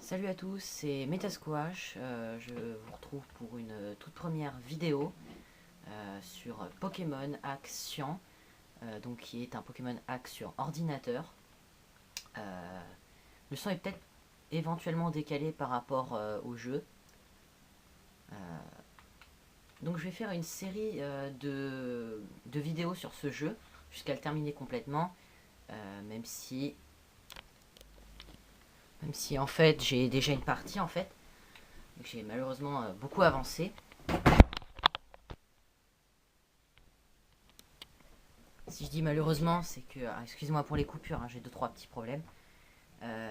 Salut à tous, c'est Metasquash. Je vous retrouve pour une toute première vidéo sur Pokémon Action, donc qui est un Pokémon Hack sur ordinateur. Le son est peut-être éventuellement décalé par rapport au jeu. Euh, donc je vais faire une série de vidéos sur ce jeu jusqu'à le terminer complètement, même si en fait j'ai déjà une partie en fait. J'ai malheureusement beaucoup avancé. Si je dis malheureusement, c'est que... excusez-moi pour les coupures, hein, j'ai deux trois petits problèmes.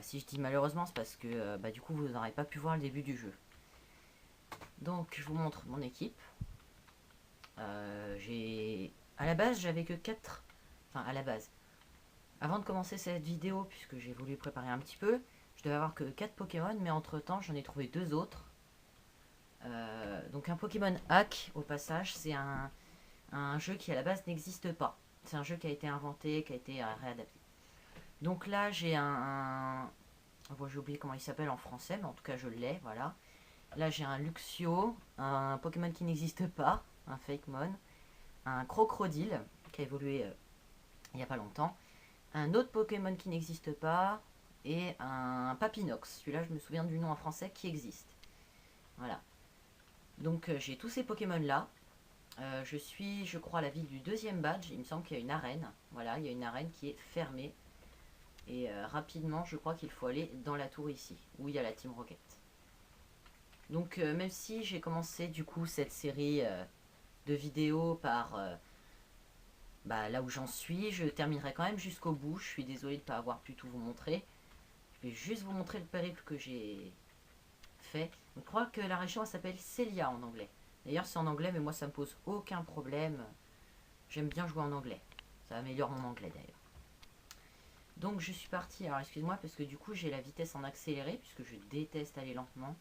Si je dis malheureusement, c'est parce que du coup, vous n'aurez pas pu voir le début du jeu. Donc, je vous montre mon équipe. À la base, j'avais que 4... Enfin, à la base. Avant de commencer cette vidéo, puisque j'ai voulu préparer un petit peu, je devais avoir que 4 Pokémon, mais entre-temps, j'en ai trouvé deux autres. Donc, un Pokémon Hack, au passage, c'est un jeu qui, à la base, n'existe pas. C'est un jeu qui a été inventé, qui a été réadapté. Donc là, bon, j'ai oublié comment il s'appelle en français, mais en tout cas, je l'ai, voilà. Là, j'ai un Luxio, un Pokémon qui n'existe pas, un Fakemon, un Crocodile, qui a évolué il n'y a pas longtemps, un autre Pokémon qui n'existe pas, et un Papinox. Celui-là, je me souviens du nom en français qui existe. Voilà. Donc, j'ai tous ces Pokémon-là. Je suis, je crois, à la ville du deuxième badge. Il me semble qu'il y a une arène. Voilà, il y a une arène qui est fermée. Et rapidement, je crois qu'il faut aller dans la tour ici, où il y a la Team Rocket. Donc même si j'ai commencé du coup cette série de vidéos par là où j'en suis, je terminerai quand même jusqu'au bout. Je suis désolée de ne pas avoir pu tout vous montrer. Je vais juste vous montrer le périple que j'ai fait. Je crois que la région elle s'appelle Celia en anglais. D'ailleurs c'est en anglais, mais moi ça me pose aucun problème. J'aime bien jouer en anglais. Ça améliore mon anglais d'ailleurs. Donc je suis partie, alors excuse-moi parce que du coup j'ai la vitesse en accéléré puisque je déteste aller lentement.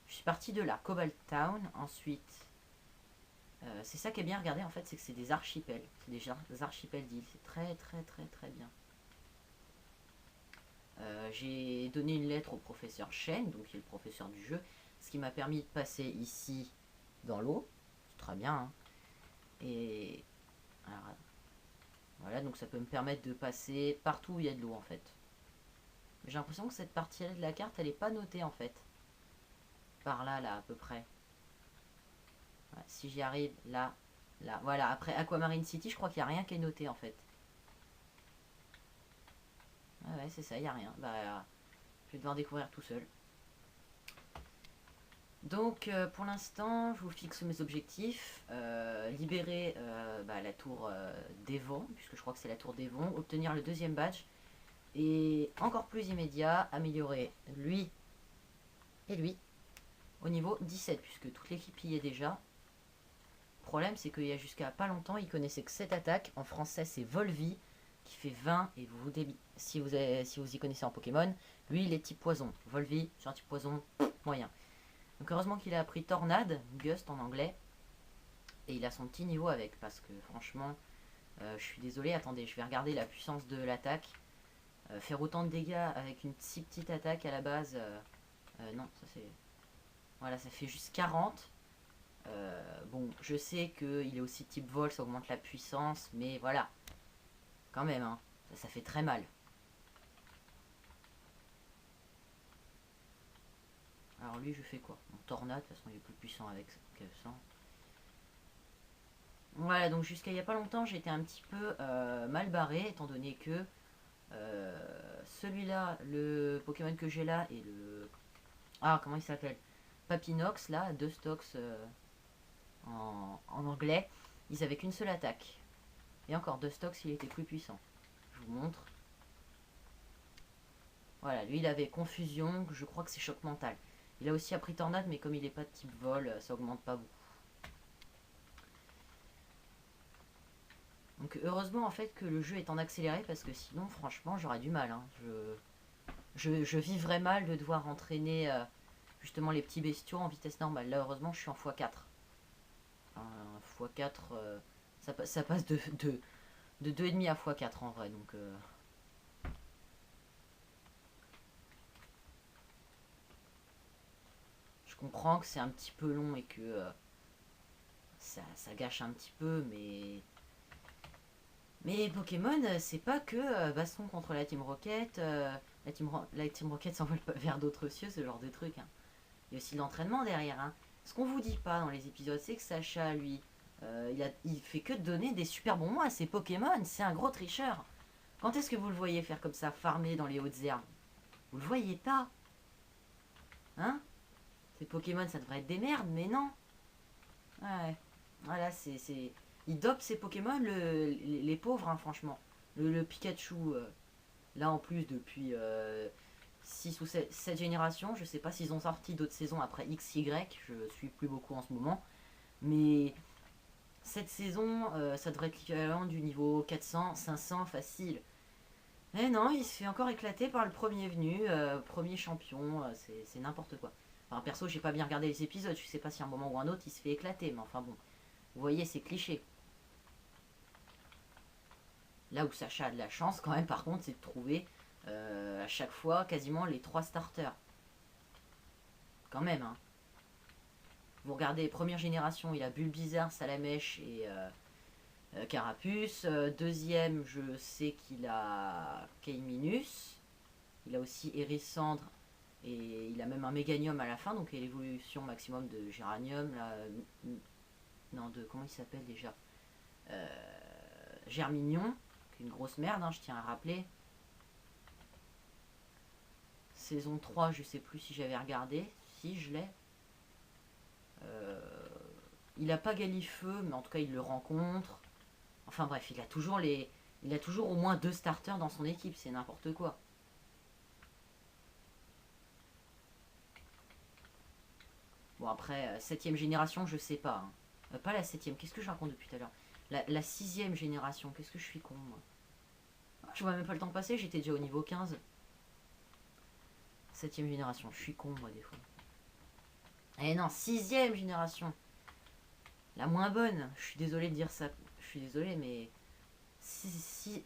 Je suis partie de là, Cobalt Town, ensuite c'est ça qui est bien, regardez en fait, c'est que c'est des archipels, c'est des archipels d'îles, c'est très très très très bien. J'ai donné une lettre au professeur Shen, donc qui est le professeur du jeu, ce qui m'a permis de passer ici dans l'eau, c'est très bien, hein. Et alors, voilà, donc ça peut me permettre de passer partout où il y a de l'eau en fait. J'ai l'impression que cette partie-là de la carte, elle n'est pas notée en fait. Par là, là, à peu près. Voilà, si j'y arrive, là, là. Voilà, après Aquamarine City, je crois qu'il n'y a rien qui est noté en fait. Ah ouais, c'est ça, il n'y a rien. Je vais devoir découvrir tout seul. Donc, pour l'instant, je vous fixe mes objectifs. Libérer la tour d'Evon, puisque je crois que c'est la tour d'Evon. Obtenir le deuxième badge. Et encore plus immédiat, améliorer lui et lui au niveau 17, puisque toute l'équipe y est déjà. Le problème, c'est qu'il y a jusqu'à pas longtemps, ils connaissaient que cette attaque. En français, c'est Volvi, qui fait 20. Et si vous y connaissez en Pokémon, lui, il est type poison. Volvi, c'est un type poison moyen. Donc heureusement qu'il a appris Tornade, Gust en anglais. Et il a son petit niveau avec, parce que franchement, je suis désolé, attendez, je vais regarder la puissance de l'attaque. Faire autant de dégâts avec une si petite attaque à la base, non, ça c'est... Voilà, ça fait juste 40. Bon, je sais qu'il est aussi type vol, ça augmente la puissance, mais voilà. Quand même, hein, ça fait très mal. Alors lui, je fais quoi? Mon tornade, de toute façon, il est plus puissant avec que ça. Voilà, donc jusqu'à il n'y a pas longtemps, j'étais un petit peu mal barré, étant donné que celui-là, le Pokémon que j'ai là, et le... Ah, comment il s'appelle? Papinox, là, Dustox en anglais, ils avaient qu'une seule attaque. Et encore, Dustox, il était plus puissant. Je vous montre. Voilà, lui, il avait Confusion, je crois que c'est Choc Mental. Il a aussi appris Tornade, mais comme il n'est pas de type vol, ça augmente pas beaucoup. Donc heureusement en fait que le jeu est en accéléré parce que sinon franchement j'aurais du mal, hein. Je vivrais mal de devoir entraîner justement les petits bestiaux en vitesse normale. Là heureusement je suis en x4. x4 ça passe de 2,5 à x4 en vrai, donc... comprends que c'est un petit peu long et que ça gâche un petit peu, mais Pokémon, c'est pas que baston contre la Team Rocket, la Team Rocket s'envole vers d'autres cieux, ce genre de truc. Hein. Il y a aussi de l'entraînement derrière. Hein. Ce qu'on vous dit pas dans les épisodes, c'est que Sacha, lui, il fait que de donner des super bons mots à ses Pokémon. C'est un gros tricheur. Quand est-ce que vous le voyez faire comme ça, farmer dans les hautes herbes? Vous le voyez pas? Hein? Ces Pokémon, ça devrait être des merdes, mais non. Ouais. Voilà, ils dopent ces Pokémon, les pauvres, hein, franchement. Le Pikachu, là en plus, depuis 6 ou 7 générations, je sais pas s'ils ont sorti d'autres saisons après XY, je suis plus beaucoup en ce moment. Mais cette saison, ça devrait être l'équivalent du niveau 400, 500 facile. Mais non, il se fait encore éclater par le premier venu, premier champion, c'est n'importe quoi. Enfin, perso, j'ai pas bien regardé les épisodes, je sais pas si à un moment ou un autre il se fait éclater, mais enfin bon. Vous voyez, c'est cliché. Là où Sacha a de la chance, quand même, par contre, c'est de trouver à chaque fois quasiment les 3 starters. Quand même, hein. Vous regardez, première génération, il a Bulbizarre, Salamèche et Carapuce. Deuxième, je sais qu'il a Keiminus. Il a aussi Hérissandre. Et il a même un Méganium à la fin, donc l'évolution maximum de Géranium. Là, non, de. Comment il s'appelle déjà Germignon, qui est une grosse merde, hein, je tiens à rappeler. Saison 3, je sais plus si j'avais regardé. Si, je l'ai. Il a pas Galifeu, mais en tout cas, il le rencontre. Enfin bref, il a toujours au moins 2 starters dans son équipe, c'est n'importe quoi. Bon après, 7ème génération, je sais pas. Hein. Pas la 7ème, qu'est-ce que je raconte depuis tout à l'heure? La 6ème génération, qu'est-ce que je suis con moi. Je vois même pas le temps passer, j'étais déjà au niveau 15. 7ème génération, je suis con moi des fois. Eh non, 6ème génération. La moins bonne, je suis désolé de dire ça. Je suis désolé, mais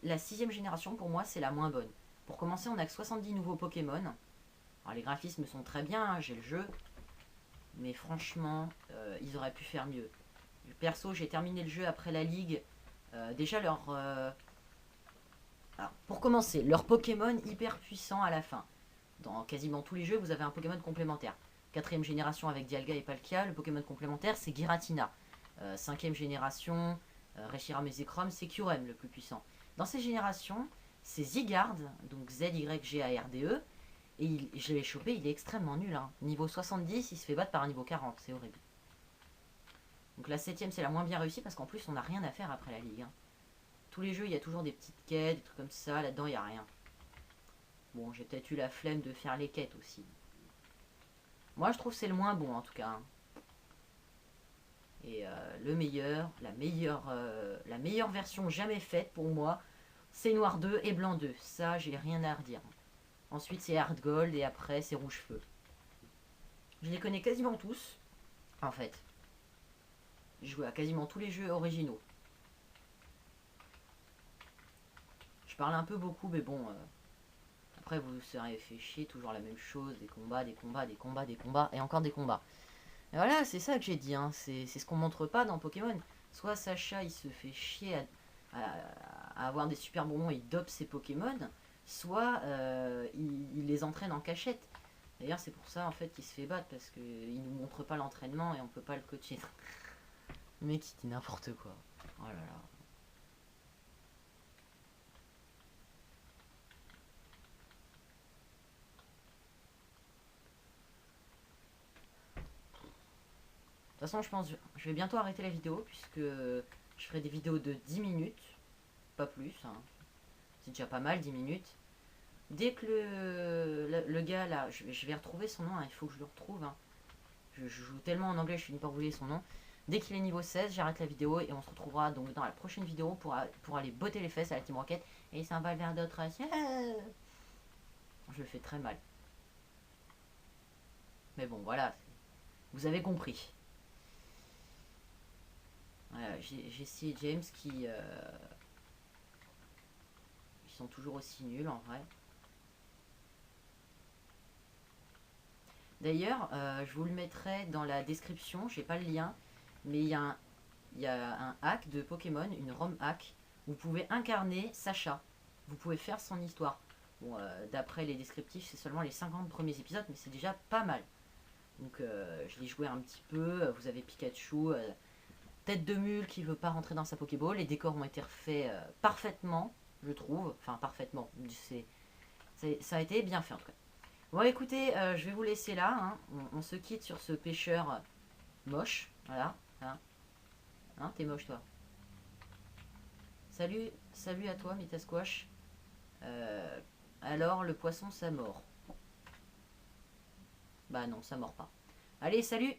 la 6ème génération pour moi c'est la moins bonne. Pour commencer, on a que 70 nouveaux Pokémon. Alors, les graphismes sont très bien, hein, j'ai le jeu. Mais franchement, ils auraient pu faire mieux. Perso, j'ai terminé le jeu après la ligue. Déjà, alors, pour commencer, leur Pokémon hyper puissant à la fin. Dans quasiment tous les jeux, vous avez un Pokémon complémentaire. 4ème génération avec Dialga et Palkia, le Pokémon complémentaire c'est Giratina. 5ème génération, Reshiram et Zekrom, c'est Kyurem le plus puissant. Dans ces générations, c'est Zygarde, donc Z-Y-G-A-R-D-E, et je l'ai chopé, il est extrêmement nul. Hein. Niveau 70, il se fait battre par un niveau 40, c'est horrible. Donc la 7ème, c'est la moins bien réussie parce qu'en plus, on n'a rien à faire après la ligue. Hein. Tous les jeux, il y a toujours des petites quêtes, des trucs comme ça. Là-dedans, il n'y a rien. Bon, j'ai peut-être eu la flemme de faire les quêtes aussi. Moi, je trouve que c'est le moins bon, en tout cas. Hein. Et le meilleur, la meilleure version jamais faite pour moi, c'est Noir 2 et Blanc 2. Ça, j'ai rien à redire. Ensuite, c'est Hard Gold et après, c'est Rouge Feu. Je les connais quasiment tous, en fait. J'ai joué à quasiment tous les jeux originaux. Je parle un peu beaucoup, mais bon. Après, vous serez fait chier, toujours la même chose. Des combats, des combats, des combats, des combats, et encore des combats. Et voilà, c'est ça que j'ai dit. Hein. C'est ce qu'on montre pas dans Pokémon. Soit Sacha, il se fait chier à avoir des super bonbons, il dope ses Pokémon. Soit il les entraîne en cachette. D'ailleurs, c'est pour ça en fait qu'il se fait battre parce qu'il nous montre pas l'entraînement et on peut pas le coacher. Le mec, il dit n'importe quoi. Oh là là. De toute façon, je pense que je vais bientôt arrêter la vidéo puisque je ferai des vidéos de 10 minutes, pas plus. Hein. C'est déjà pas mal, 10 minutes. Dès que le gars là, je vais retrouver son nom, hein, il faut que je le retrouve. Hein. Je joue tellement en anglais, je finis par oublier son nom. Dès qu'il est niveau 16, j'arrête la vidéo et on se retrouvera donc dans la prochaine vidéo pour aller botter les fesses à la Team Rocket et s'en va vers d'autres. Je le fais très mal. Mais bon, voilà, vous avez compris. Voilà, Jessie et James qui sont toujours aussi nuls en vrai. D'ailleurs, je vous le mettrai dans la description, j'ai pas le lien, mais il y a un hack de Pokémon, une ROM hack, où vous pouvez incarner Sacha. Vous pouvez faire son histoire. Bon, d'après les descriptifs, c'est seulement les 50 premiers épisodes, mais c'est déjà pas mal. Donc je l'ai joué un petit peu, vous avez Pikachu, tête de mule qui veut pas rentrer dans sa Pokéball, les décors ont été refaits parfaitement, je trouve, enfin parfaitement, ça a été bien fait en tout cas. Bon écoutez, je vais vous laisser là, hein. On se quitte sur ce pêcheur moche, voilà, hein, hein, t'es moche toi. Salut, salut à toi Mitasquash. Euh, alors le poisson ça mord. Bah non, ça mord pas. Allez, salut!